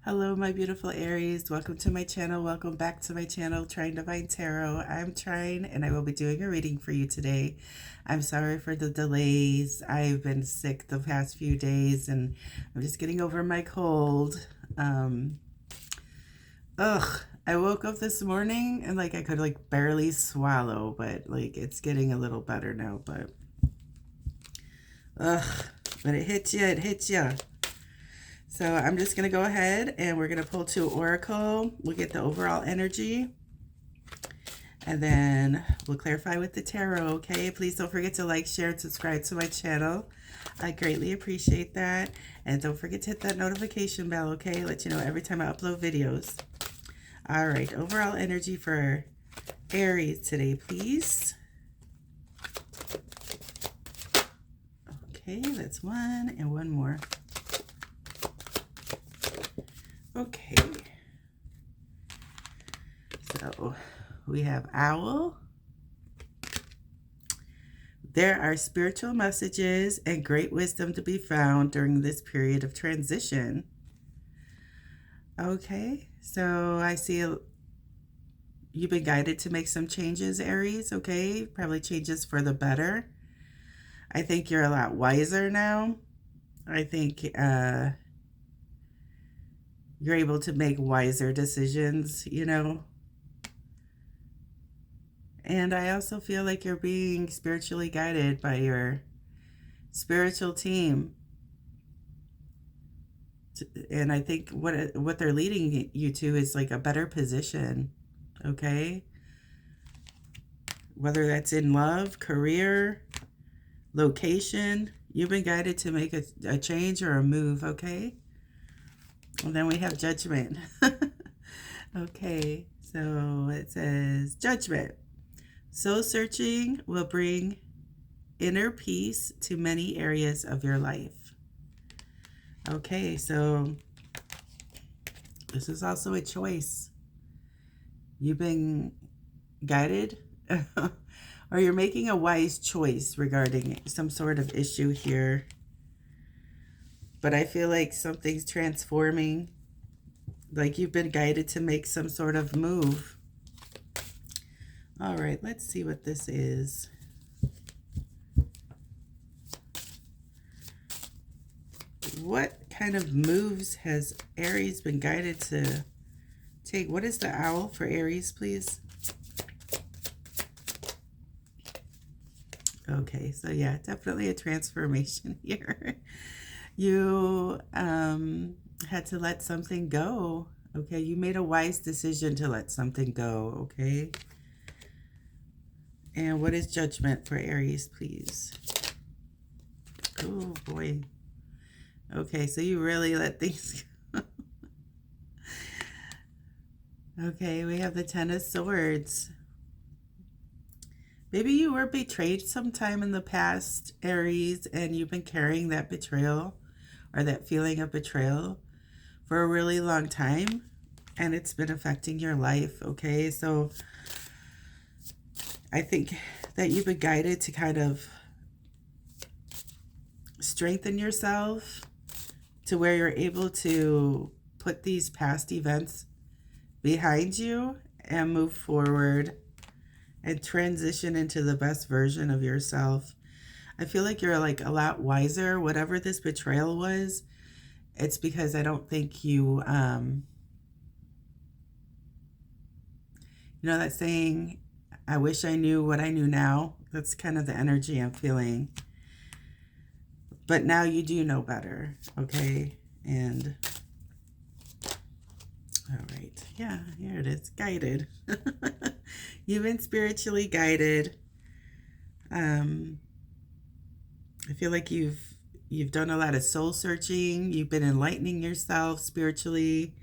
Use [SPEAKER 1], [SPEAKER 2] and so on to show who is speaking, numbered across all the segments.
[SPEAKER 1] Hello, my beautiful Aries. Welcome to my channel. Welcome back to my channel, Trying Divine Tarot. I'm trying, and I will be doing a reading for you today. I'm sorry for the delays. I've been sick the past few days, and I'm just getting over my cold. I woke up this morning, and I could barely swallow, but it's getting a little better now, but when it hits you, it hits you. So I'm just going to go ahead and we're going to pull two oracle. We'll get the overall energy. And then we'll clarify with the tarot, okay? Please don't forget to like, share, and subscribe to my channel. I greatly appreciate that. And don't forget to hit that notification bell, okay? Let you know every time I upload videos. All right, overall energy for Aries today, please. Okay, that's one and one more. Okay, so we have Owl. There are spiritual messages and great wisdom to be found during this period of transition. Okay, so I see you've been guided to make some changes, Aries, okay? Probably changes for the better. I think you're a lot wiser now. I think you're able to make wiser decisions, you know. And I also feel like you're being spiritually guided by your spiritual team. And I think what they're leading you to is like a better position, okay? Whether that's in love, career, location, you've been guided to make a change or a move, okay? And then we have Judgment. Okay, so it says Judgment. Soul searching will bring inner peace to many areas of your life. Okay, so this is also a choice. You've been guided or you're making a wise choice regarding some sort of issue here. But I feel like something's transforming. Like you've been guided to make some sort of move. All right, let's see what this is. What kind of moves has Aries been guided to take? What is the Owl for Aries, please? Okay, so yeah, definitely a transformation here. You had to let something go. Okay, you made a wise decision to let something go, okay? And what is Judgment for Aries, please? Oh, boy. Okay, so you really let things go. Okay, we have the Ten of Swords. Maybe you were betrayed sometime in the past, Aries, and you've been carrying that betrayal or that feeling of betrayal for a really long time, and it's been affecting your life, okay? So I think that you've been guided to kind of strengthen yourself to where you're able to put these past events behind you and move forward and transition into the best version of yourself. I feel like you're like a lot wiser. Whatever this betrayal was, it's because I don't think you, you know that saying, I wish I knew what I knew now? That's kind of the energy I'm feeling. But now you do know better, okay? And, all right. Yeah, here it is, guided. You've been spiritually guided. I feel like you've done a lot of soul searching. You've been enlightening yourself spiritually.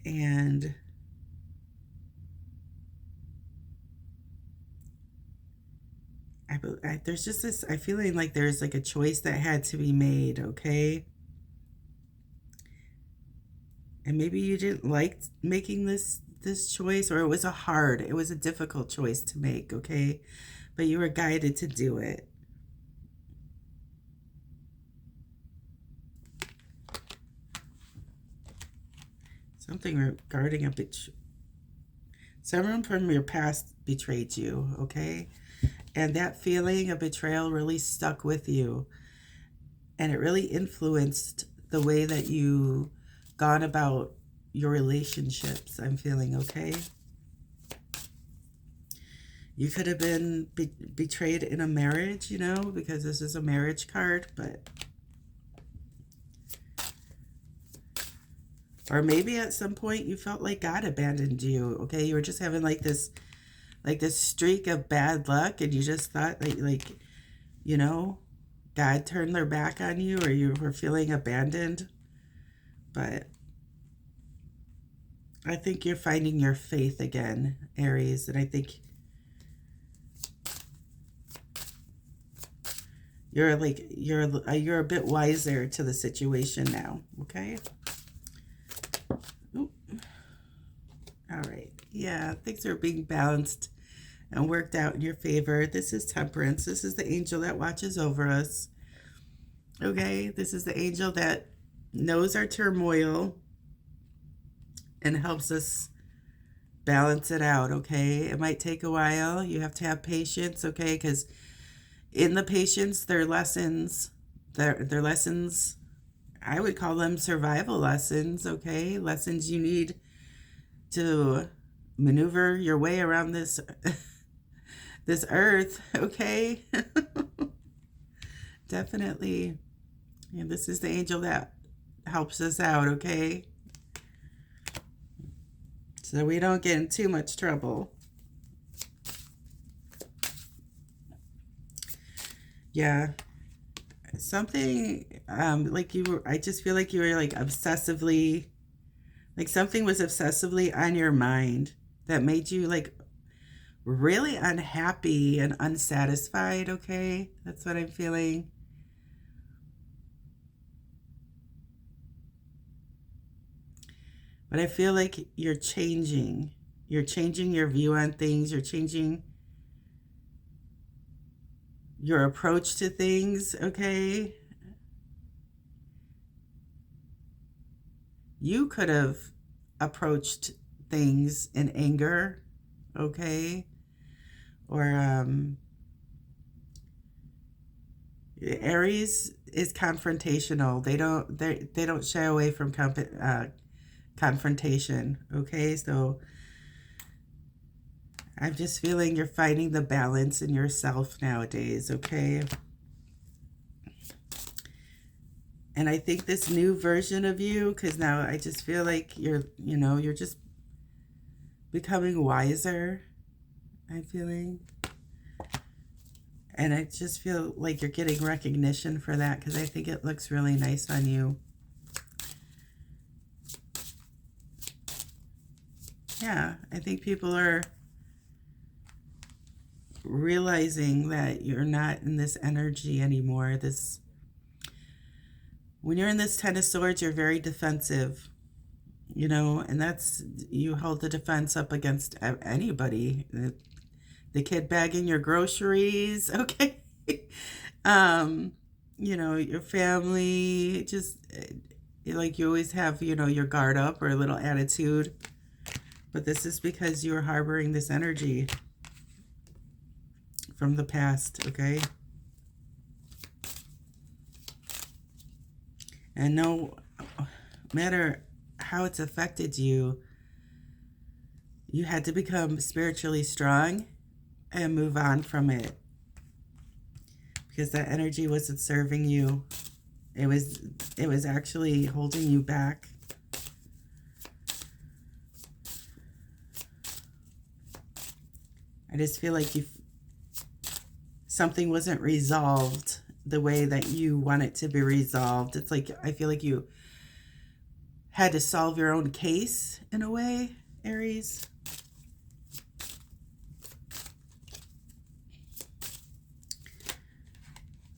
[SPEAKER 1] And there's just this, I feeling like there's like a choice that had to be made, okay? And maybe you didn't like making this choice, or it was a difficult choice to make, okay? But you were guided to do it. Something regarding a someone from your past betrayed you, okay? And that feeling of betrayal really stuck with you. And it really influenced the way that you gone about your relationships, I'm feeling, okay? You could have been betrayed in a marriage, you know, because this is a marriage card, but... Or maybe at some point you felt like God abandoned you, okay? You were just having like this streak of bad luck, and you just thought like you know, God turned their back on you, or you were feeling abandoned. But I think you're finding your faith again, Aries, and I think you're you're a bit wiser to the situation now, okay? Oop. All right. Yeah, things are being balanced and worked out in your favor. This is Temperance. This is the angel that watches over us. Okay, this is the angel that knows our turmoil and helps us balance it out, okay? It might take a while. You have to have patience, okay? Because in the patience, there are lessons. They're lessons, I would call them survival lessons, okay? Lessons you need to maneuver your way around this this earth, okay? Definitely. And this is the angel that helps us out, okay? So we don't get in too much trouble. Yeah. Something, like you were, I just feel like you were like obsessively, like something was obsessively on your mind that made you like really unhappy and unsatisfied, okay? That's what I'm feeling. But I feel like you're changing. You're changing your view on things. You're changing your approach to things, okay? You could have approached things in anger, okay? Or Aries is confrontational. They don't shy away from confrontation, okay? So I'm just feeling you're finding the balance in yourself nowadays, okay? And I think this new version of you, because now I just feel like you're just becoming wiser, I'm feeling. And I just feel like you're getting recognition for that, because I think it looks really nice on you. Yeah, I think people are realizing that you're not in this energy anymore. When you're in this Ten of Swords, you're very defensive, you know, and you hold the defense up against anybody. The kid bagging your groceries, okay? You know, your family, just like you always have, you know, your guard up or a little attitude. But this is because you're harboring this energy from the past, okay? And no matter how it's affected you, you had to become spiritually strong and move on from it, because that energy wasn't serving you. It was actually holding you back. I just feel like something wasn't resolved the way that you want it to be resolved. It's like, I feel like you had to solve your own case in a way, Aries.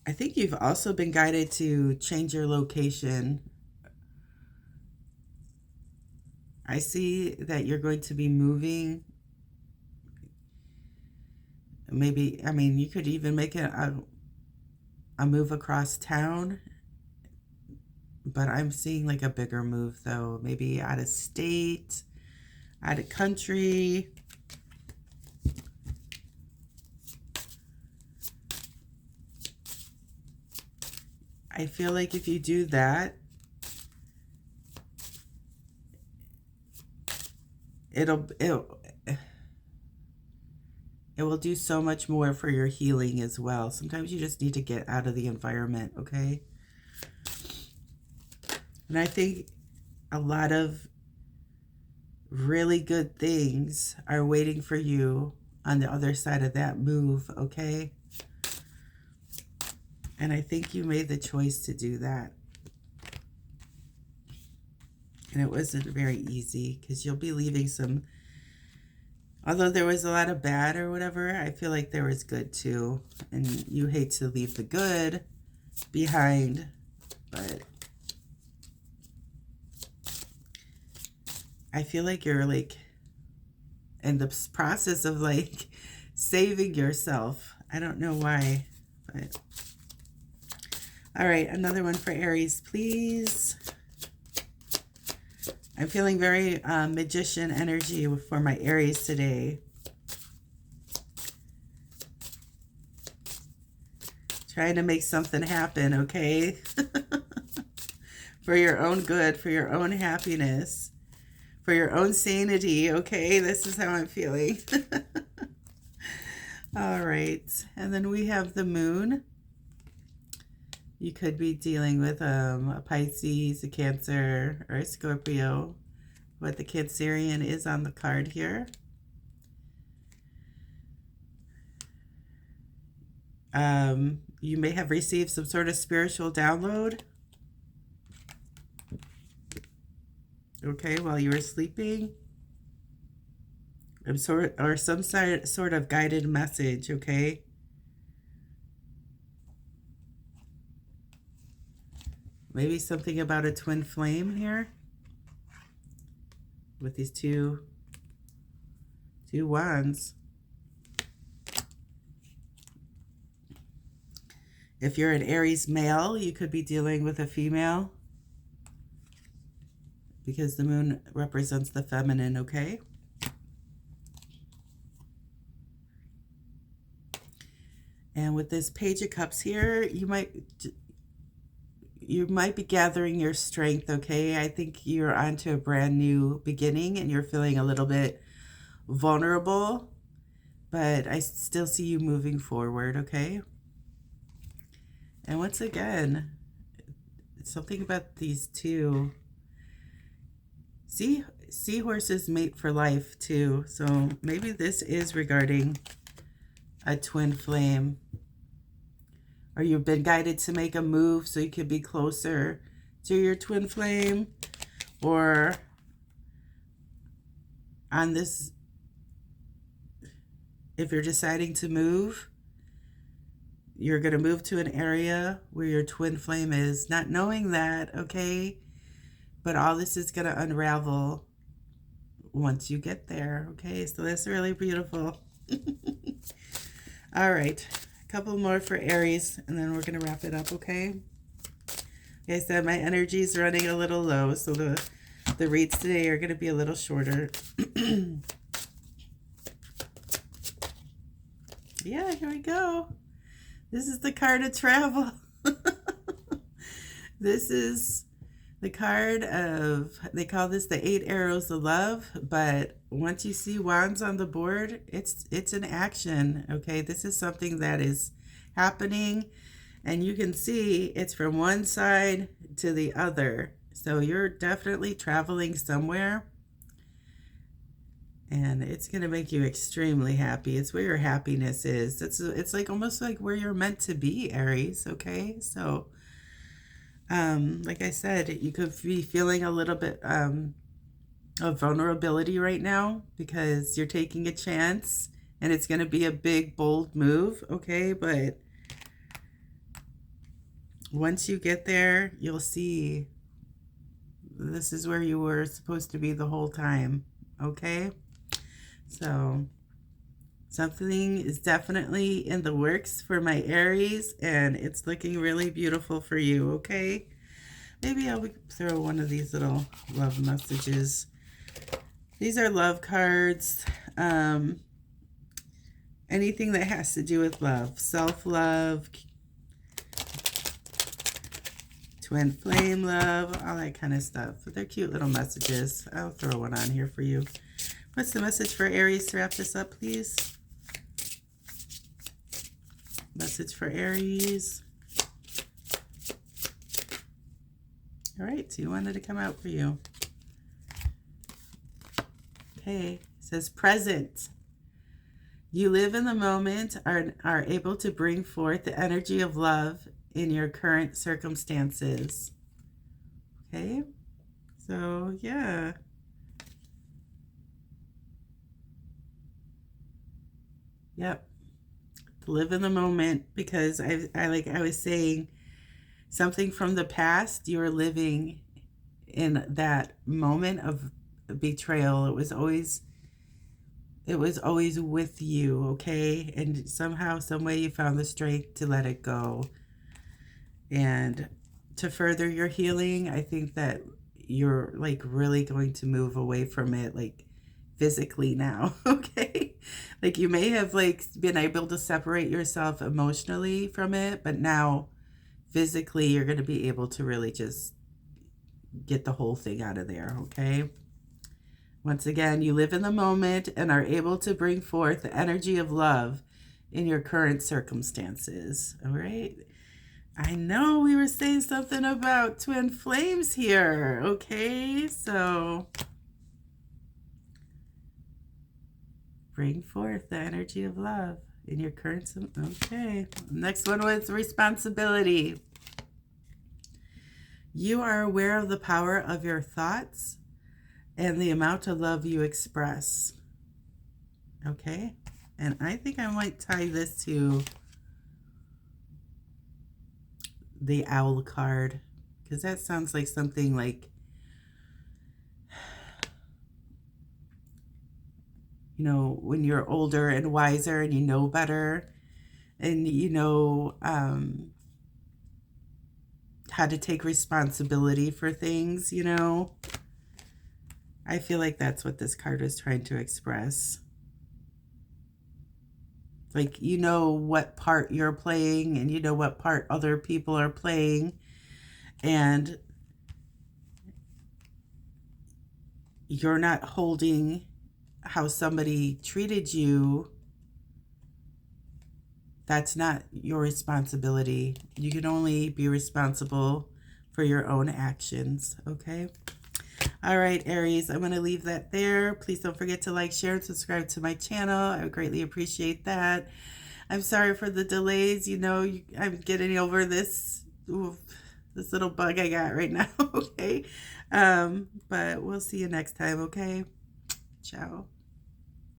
[SPEAKER 1] I think you've also been guided to change your location. I see that you're going to be moving. Maybe, I mean, you could even make a move across town. but I'm seeing like a bigger move though, maybe out of state, out of country. I feel like if you do that, it will do so much more for your healing as well. Sometimes you just need to get out of the environment, okay? And I think a lot of really good things are waiting for you on the other side of that move, okay? And I think you made the choice to do that. And it wasn't very easy because you'll be leaving some, although there was a lot of bad or whatever, I feel like there was good too. And you hate to leave the good behind, but I feel like you're like in the process of like saving yourself. I don't know why, but all right, another one for Aries, please. I'm feeling very magician energy for my Aries today. Trying to make something happen, okay? For your own good, for your own happiness, for your own sanity, okay? This is how I'm feeling. All right, and then we have the moon. You could be dealing with a Pisces, a Cancer, or a Scorpio, but the Cancerian is on the card here. You may have received some sort of spiritual download, okay, while you were sleeping. Or some sort of guided message, okay? Maybe something about a twin flame here with these two wands. If you're an Aries male, you could be dealing with a female because the moon represents the feminine, okay? And with this Page of Cups here, you might be gathering your strength, okay? I think you're onto a brand new beginning and you're feeling a little bit vulnerable, but I still see you moving forward, okay? And once again, it's something about these two. Seahorses mate for life too, so maybe this is regarding a twin flame. Or you've been guided to make a move so you could be closer to your twin flame. Or on this, if you're deciding to move, you're going to move to an area where your twin flame is, not knowing that, okay? But all this is going to unravel once you get there, okay? So that's really beautiful. All right. Couple more for Aries, and then we're going to wrap it up, okay? Like I said, my energy is running a little low, so the reads today are going to be a little shorter. Yeah, here we go. This is the card of travel. This is the card of, they call this the 8 arrows of love, but once you see wands on the board, it's an action, okay? This is something that is happening, and you can see it's from one side to the other. So you're definitely traveling somewhere, and it's going to make you extremely happy. It's where your happiness is. It's like almost like where you're meant to be, Aries, okay? So like I said, you could be feeling a little bit of vulnerability right now because you're taking a chance and it's going to be a big, bold move, okay? But once you get there, you'll see this is where you were supposed to be the whole time, okay? So something is definitely in the works for my Aries, and it's looking really beautiful for you, okay? Maybe I'll throw one of these little love messages. These are love cards. Anything that has to do with love. Self-love, twin flame love, all that kind of stuff. But they're cute little messages. I'll throw one on here for you. What's the message for Aries to wrap this up, please? Message for Aries. All right, so you wanted to come out for you. Okay, it says present. You live in the moment, are able to bring forth the energy of love in your current circumstances. Okay, so yeah. Yep. Live in the moment, because like I was saying, something from the past, you're living in that moment of betrayal. It was always with you, okay? And somehow, some way you found the strength to let it go. And to further your healing, I think that you're like really going to move away from it, like physically now, okay? Like you may have like been able to separate yourself emotionally from it, but now physically you're going to be able to really just get the whole thing out of there, okay? Once again, you live in the moment and are able to bring forth the energy of love in your current circumstances. All right. I know we were saying something about twin flames here. Okay. So bring forth the energy of love in your current. Okay. Next one was responsibility. You are aware of the power of your thoughts and the amount of love you express. Okay, and I think I might tie this to the owl card, because that sounds like something like, you know, when you're older and wiser and you know better and you know how to take responsibility for things, you know. I feel like that's what this card is trying to express. Like, you know what part you're playing and you know what part other people are playing. And you're not holding how somebody treated you. That's not your responsibility. You can only be responsible for your own actions, okay? All right, Aries, I'm going to leave that there. Please don't forget to like, share, and subscribe to my channel. I would greatly appreciate that. I'm sorry for the delays. You know, I'm getting over this little bug I got right now, okay? But we'll see you next time, okay? Ciao.